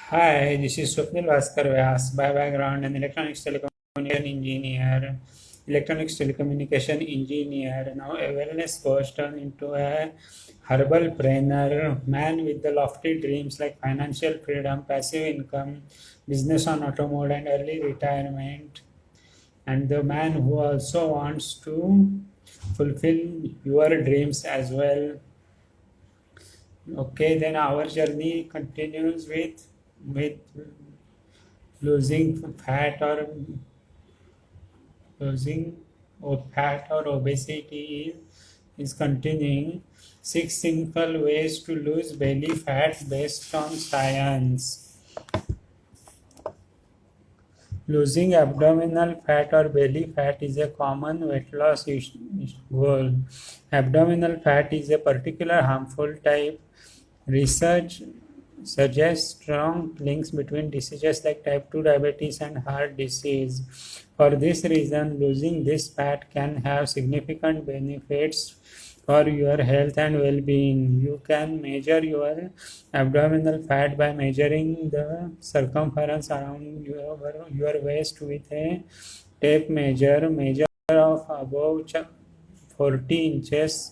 Hi, this is Swapnil Bhaskar Vyas. By background, an electronics telecommunication engineer. Now, a wellness coach turned into a herbal trainer, man with the lofty dreams like financial freedom, passive income, business on auto mode, and early retirement. And the man who also wants to fulfill your dreams as well. Okay, then our journey continues with losing fat or losing fat or obesity is continuing. Six simple ways to lose belly fat based on science. Losing abdominal fat or belly fat is a common weight loss goal. Abdominal fat is a particular harmful type. Research suggests strong links between diseases like type 2 diabetes and heart disease. For this reason, losing this fat can have significant benefits for your health and well-being. You can measure your abdominal fat by measuring the circumference around your waist with a tape measure. Measure of above 40 inches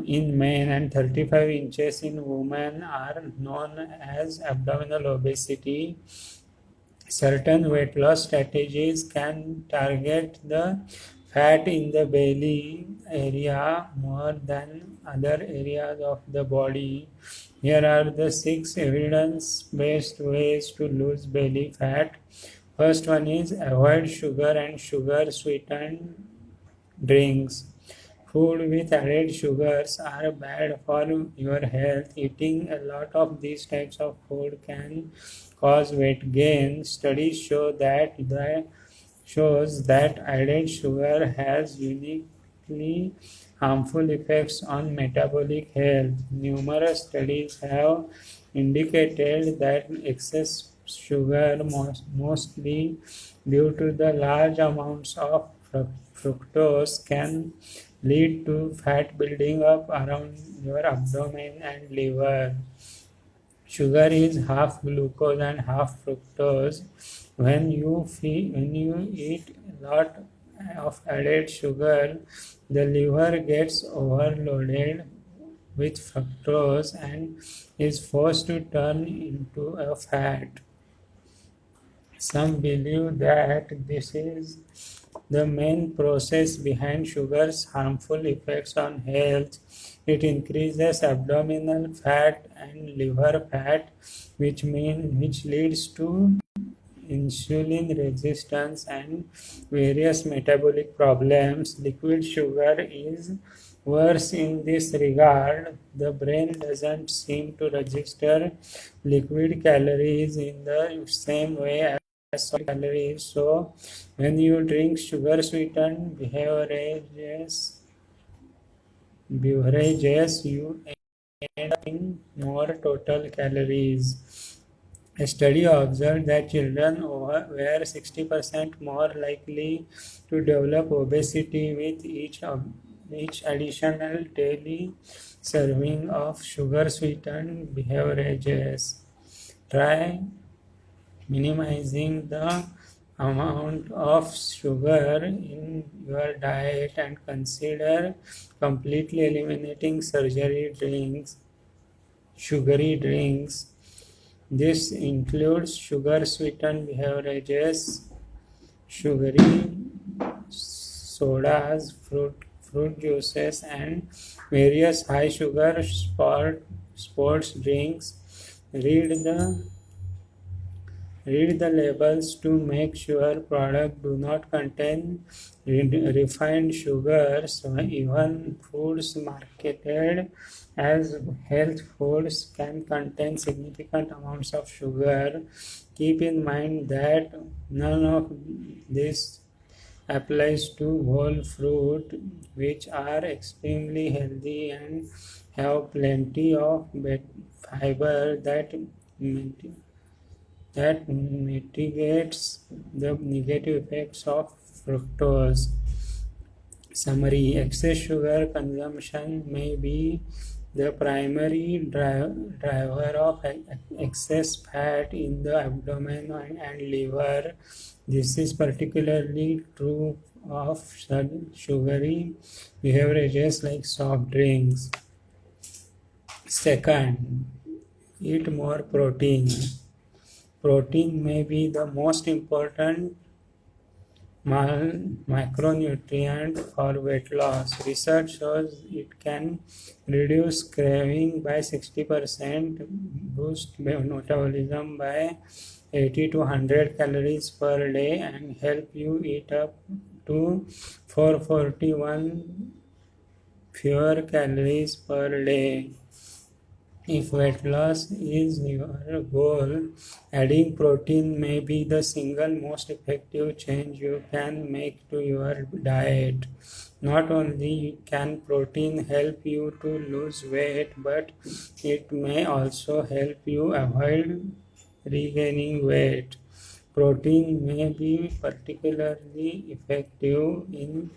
in men and 35 inches in women are known as abdominal obesity. Certain weight loss strategies can target the fat in the belly area more than other areas of the body. Here are the 6 evidence-based ways to lose belly fat. First one is avoid sugar and sugar sweetened drinks. Food with added sugars are bad for your health. Eating a lot of these types of food can cause weight gain. Studies shows that added sugar has uniquely harmful effects on metabolic health. Numerous studies have indicated that excess sugar, mostly due to the large amounts of fructose, can lead to fat building up around your abdomen and liver. Sugar is half glucose and half fructose. When you eat a lot of added sugar, the liver gets overloaded with fructose and is forced to turn into a fat. Some believe that this is the main process behind sugar's harmful effects on health. It increases abdominal fat and liver fat, which leads to insulin resistance and various metabolic problems. Liquid sugar is worse in this regard. The brain doesn't seem to register liquid calories in the same way as solid calories. So, when you drink sugar sweetened beverages, you end up in more total calories. A study observed that children were 60% more likely to develop obesity with each additional daily serving of sugar sweetened beverages. Try minimizing the amount of sugar in your diet and consider completely eliminating sugary drinks. This includes sugar sweetened beverages, sugary sodas, fruit juices, and various high sugar sports drinks. Read the Read the labels to make sure products do not contain refined sugars. Even foods marketed as health foods can contain significant amounts of sugar. Keep in mind that none of this applies to whole fruit, which are extremely healthy and have plenty of fiber that mitigates the negative effects of fructose. Summary: excess sugar consumption may be the primary driver of excess fat in the abdomen and liver. This is particularly true of sugary beverages like soft drinks. Second, eat more protein. Protein may be the most important macronutrient for weight loss. Research shows it can reduce craving by 60%, boost metabolism by 80 to 100 calories per day, and help you eat up to 441 fewer calories per day. If weight loss is your goal, adding protein may be the single most effective change you can make to your diet. Not only can protein help you to lose weight, but it may also help you avoid regaining weight. Protein may be particularly effective in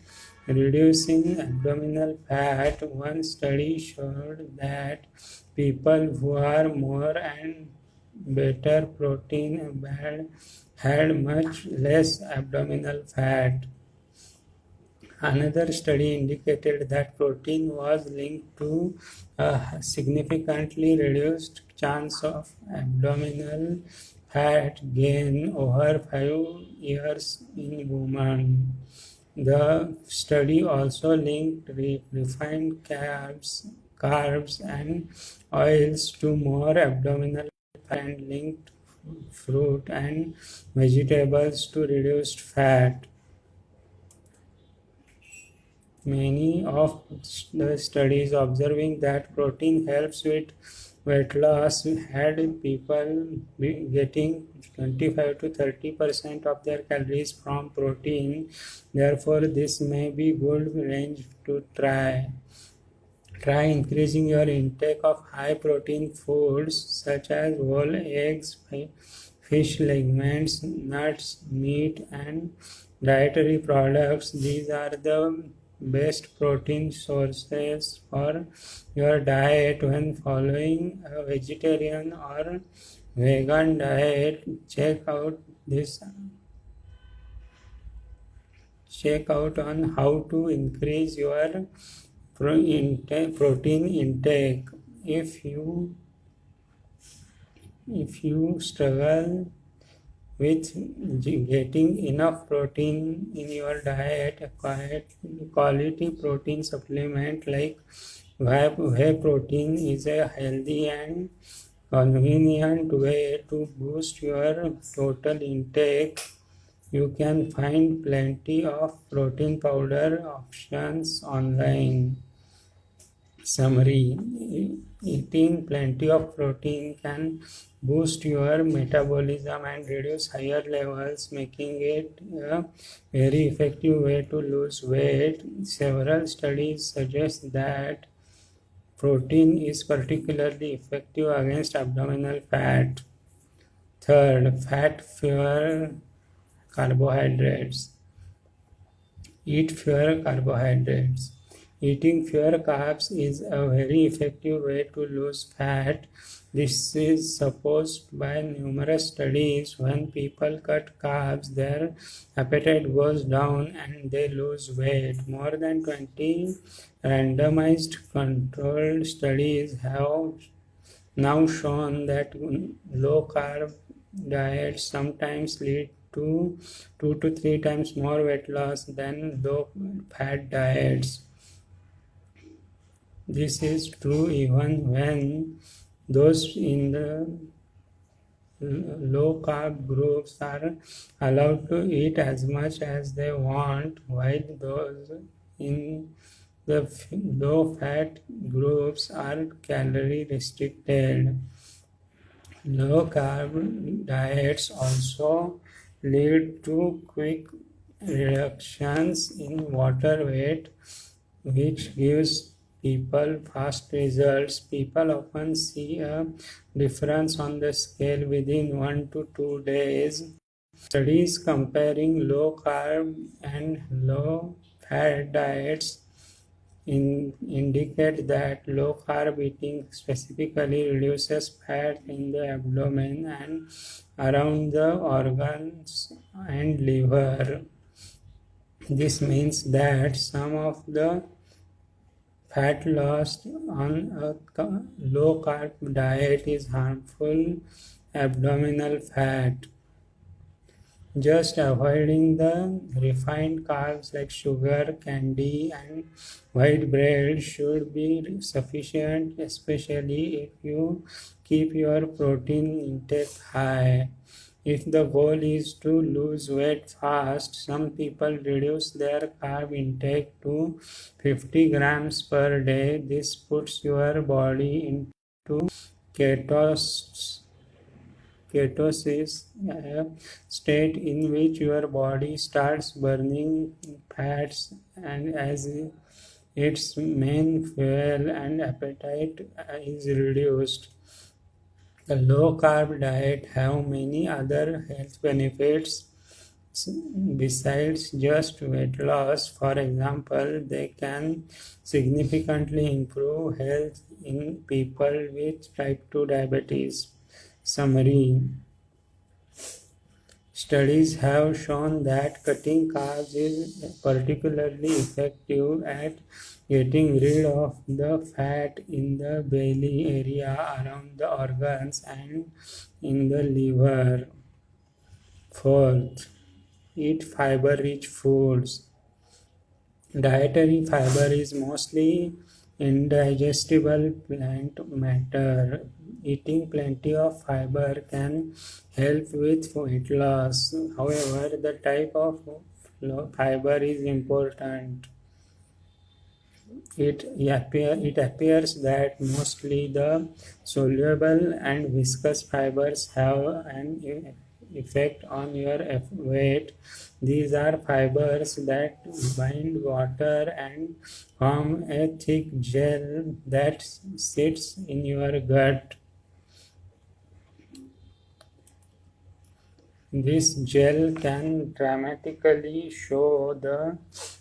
reducing abdominal fat. One study showed that people who are more and better protein had much less abdominal fat. Another study indicated that protein was linked to a significantly reduced chance of abdominal fat gain over 5 years in women. The study also linked refined carbs and oils to more abdominal fat and linked fruit and vegetables to reduced fat. Many of the studies observing that protein helps with weight loss had people getting 25 to 30% of their calories from protein. Therefore, this may be good range to try. Try increasing your intake of high protein foods such as whole eggs, fish, legumes, nuts, meat, and dietary products. These are the best protein sources for your diet when following a vegetarian or vegan diet. Check out on how to increase your protein intake. If you struggle with getting enough protein in your diet, a quality protein supplement like whey protein is a healthy and convenient way to boost your total intake. You can find plenty of protein powder options online. Summary: eating plenty of protein can boost your metabolism and reduce higher levels, making it a very effective way to lose weight. Several studies suggest that protein is particularly effective against abdominal fat. Third, fat fewer carbohydrates. Eat fewer carbohydrates. Eating fewer carbs is a very effective way to lose fat. This is supposed by numerous studies. When people cut carbs, their appetite goes down and they lose weight. More than 20 randomized controlled studies have now shown that low carb diets sometimes lead to 2 to 3 times more weight loss than low fat diets. This is true even when those in the low carb groups are allowed to eat as much as they want, while those in the low fat groups are calorie restricted. Low carb diets also lead to quick reductions in water weight, which gives people fast results. People often see a difference on the scale within 1 to 2 days. Studies comparing low carb and low fat diets indicate that low carb eating specifically reduces fat in the abdomen and around the organs and liver. This means that some of the fat lost on a low carb diet is harmful abdominal fat. Just avoiding the refined carbs like sugar, candy, and white bread should be sufficient, especially if you keep your protein intake high. If the goal is to lose weight fast, some people reduce their carb intake to 50 grams per day. This puts your body into ketosis ketosis, a state in which your body starts burning fats and as its main fuel and appetite is reduced. The low carb diet have many other health benefits besides just weight loss. For example, they can significantly improve health in people with type 2 diabetes. Summary: studies have shown that cutting carbs is particularly effective at getting rid of the fat in the belly area around the organs and in the liver. Fourth, eat fiber-rich foods. Dietary fiber is mostly indigestible plant matter. Eating plenty of fiber can help with weight loss. However, the type of fiber is important. It appears that mostly the soluble and viscous fibers have an effect on your weight. These are fibers that bind water and form a thick gel that sits in your gut. This gel can dramatically show the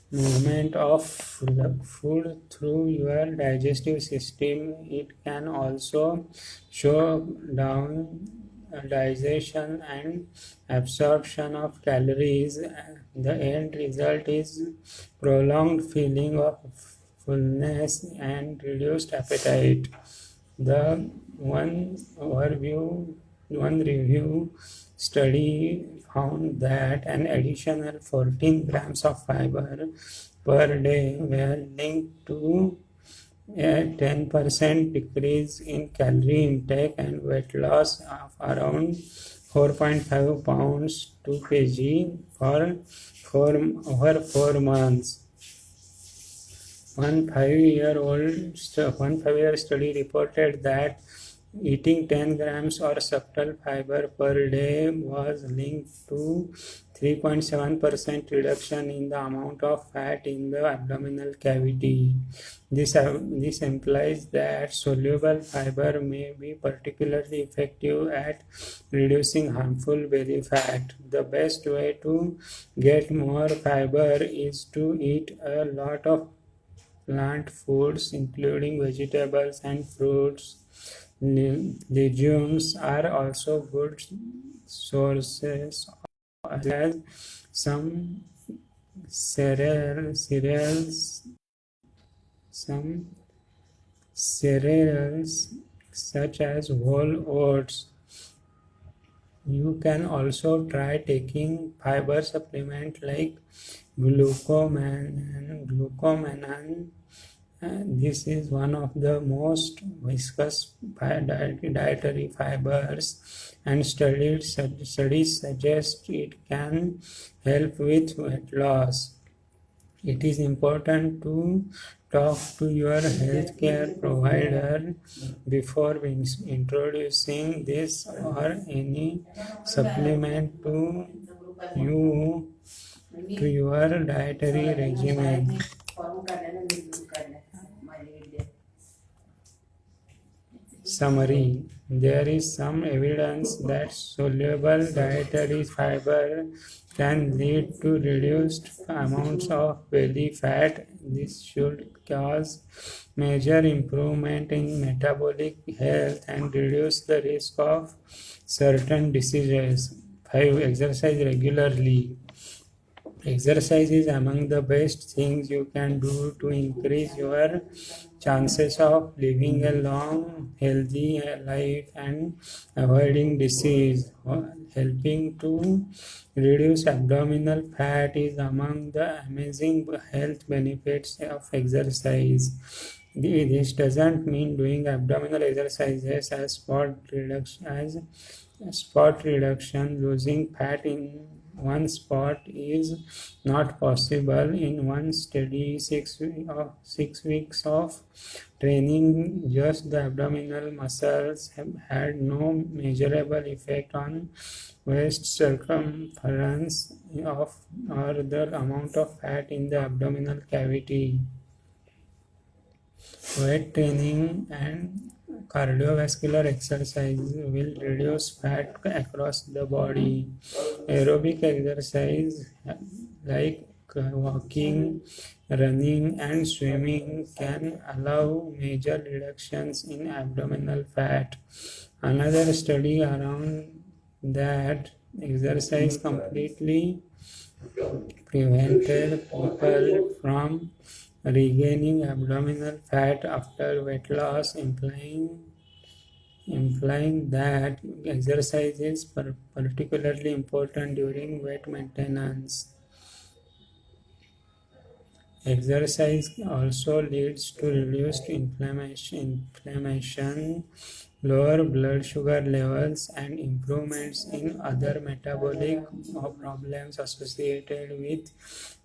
movement of food through your digestive system. It can also show down digestion and absorption of calories. The end result is prolonged feeling of fullness and reduced appetite. The one review study found that an additional 14 grams of fiber per day were linked to a 10% decrease in calorie intake and weight loss of around 4.5 pounds to kg over 4 months. One 5-year study reported that eating 10 grams or subtle fiber per day was linked to 3.7% reduction in the amount of fat in the abdominal cavity. This implies that soluble fiber may be particularly effective at reducing harmful belly fat. The best way to get more fiber is to eat a lot of plant foods, including vegetables and fruits. Legumes are also good sources, as some cereals such as whole oats. You can also try taking fiber supplement like glucomannan. This is one of the most viscous dietary fibers, and studies suggest it can help with weight loss. It is important to talk to your healthcare provider before introducing this or any supplement to your dietary regimen. Summary: there is some evidence that soluble dietary fiber can lead to reduced amounts of belly fat. This should cause major improvement in metabolic health and reduce the risk of certain diseases. 5. Exercise regularly. Exercise is among the best things you can do to increase your chances of living a long, healthy life and avoiding disease. Helping to reduce abdominal fat is among the amazing health benefits of exercise. This doesn't mean doing abdominal exercises as spot reduction. Losing fat in one spot is not possible in one steady 6 weeks of training. Just the abdominal muscles have had no measurable effect on waist circumference of or the amount of fat in the abdominal cavity. Weight training and cardiovascular exercise will reduce fat across the body. Aerobic exercise like walking, running, and swimming can allow major reductions in abdominal fat. Another study around that exercise completely prevented people from regaining abdominal fat after weight loss, implying that exercise is particularly important during weight maintenance. Exercise also leads to reduced inflammation, lower blood sugar levels, and improvements in other metabolic problems associated with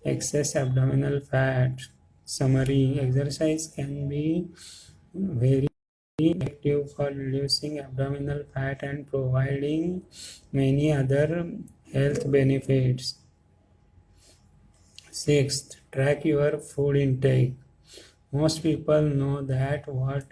excess abdominal fat. Summary: exercise can be very effective for reducing abdominal fat and providing many other health benefits. Sixth, track your food intake. Most people know that what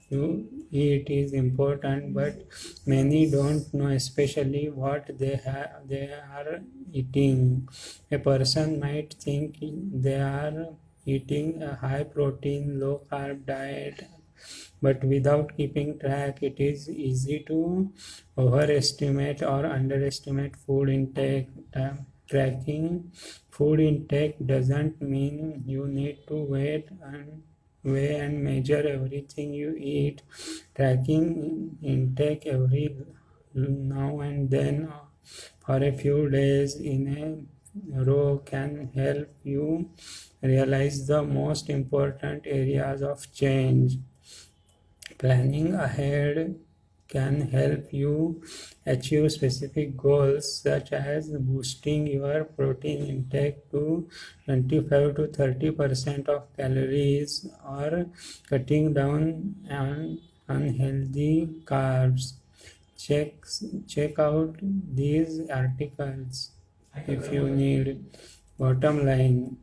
you eat is important, but many don't know especially what they are eating. A person might think they are eating a high protein, low carb diet, but without keeping track, it is easy to overestimate or underestimate food intake. Tracking food intake doesn't mean you need to weigh and measure everything you eat. Tracking intake every now and then for a few days in a row can help you realize the most important areas of change. Planning ahead can help you achieve specific goals, such as boosting your protein intake to 25 to 30% of calories or cutting down on unhealthy carbs. Check out these articles if you need. Bottom line: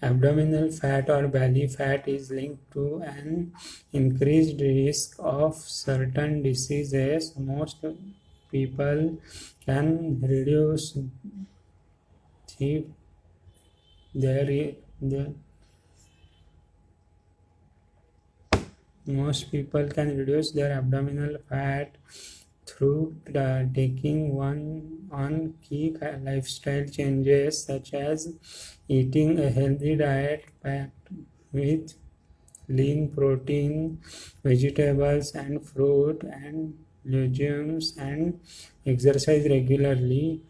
abdominal fat or belly fat is linked to an increased risk of certain diseases. Most people can reduce their most people can reduce their abdominal fat through taking on key lifestyle changes, such as eating a healthy diet packed with lean protein, vegetables and fruit and legumes, and exercise regularly.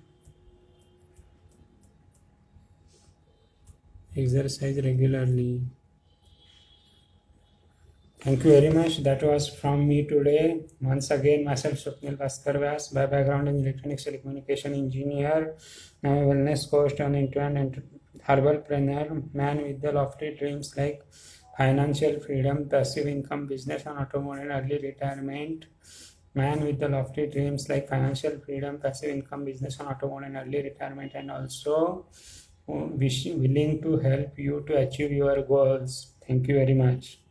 Thank you very much. That was from me today. Once again, myself Swapnil Bhaskar Vyas, by background in electronics telecommunication engineer, now a wellness coach and end-to-end herbalpreneur, man with the lofty dreams like financial freedom, passive income, business and automotive, and early retirement. Man with the lofty dreams like financial freedom, passive income, business and automotive, and early retirement, and also willing to help you to achieve your goals. Thank you very much.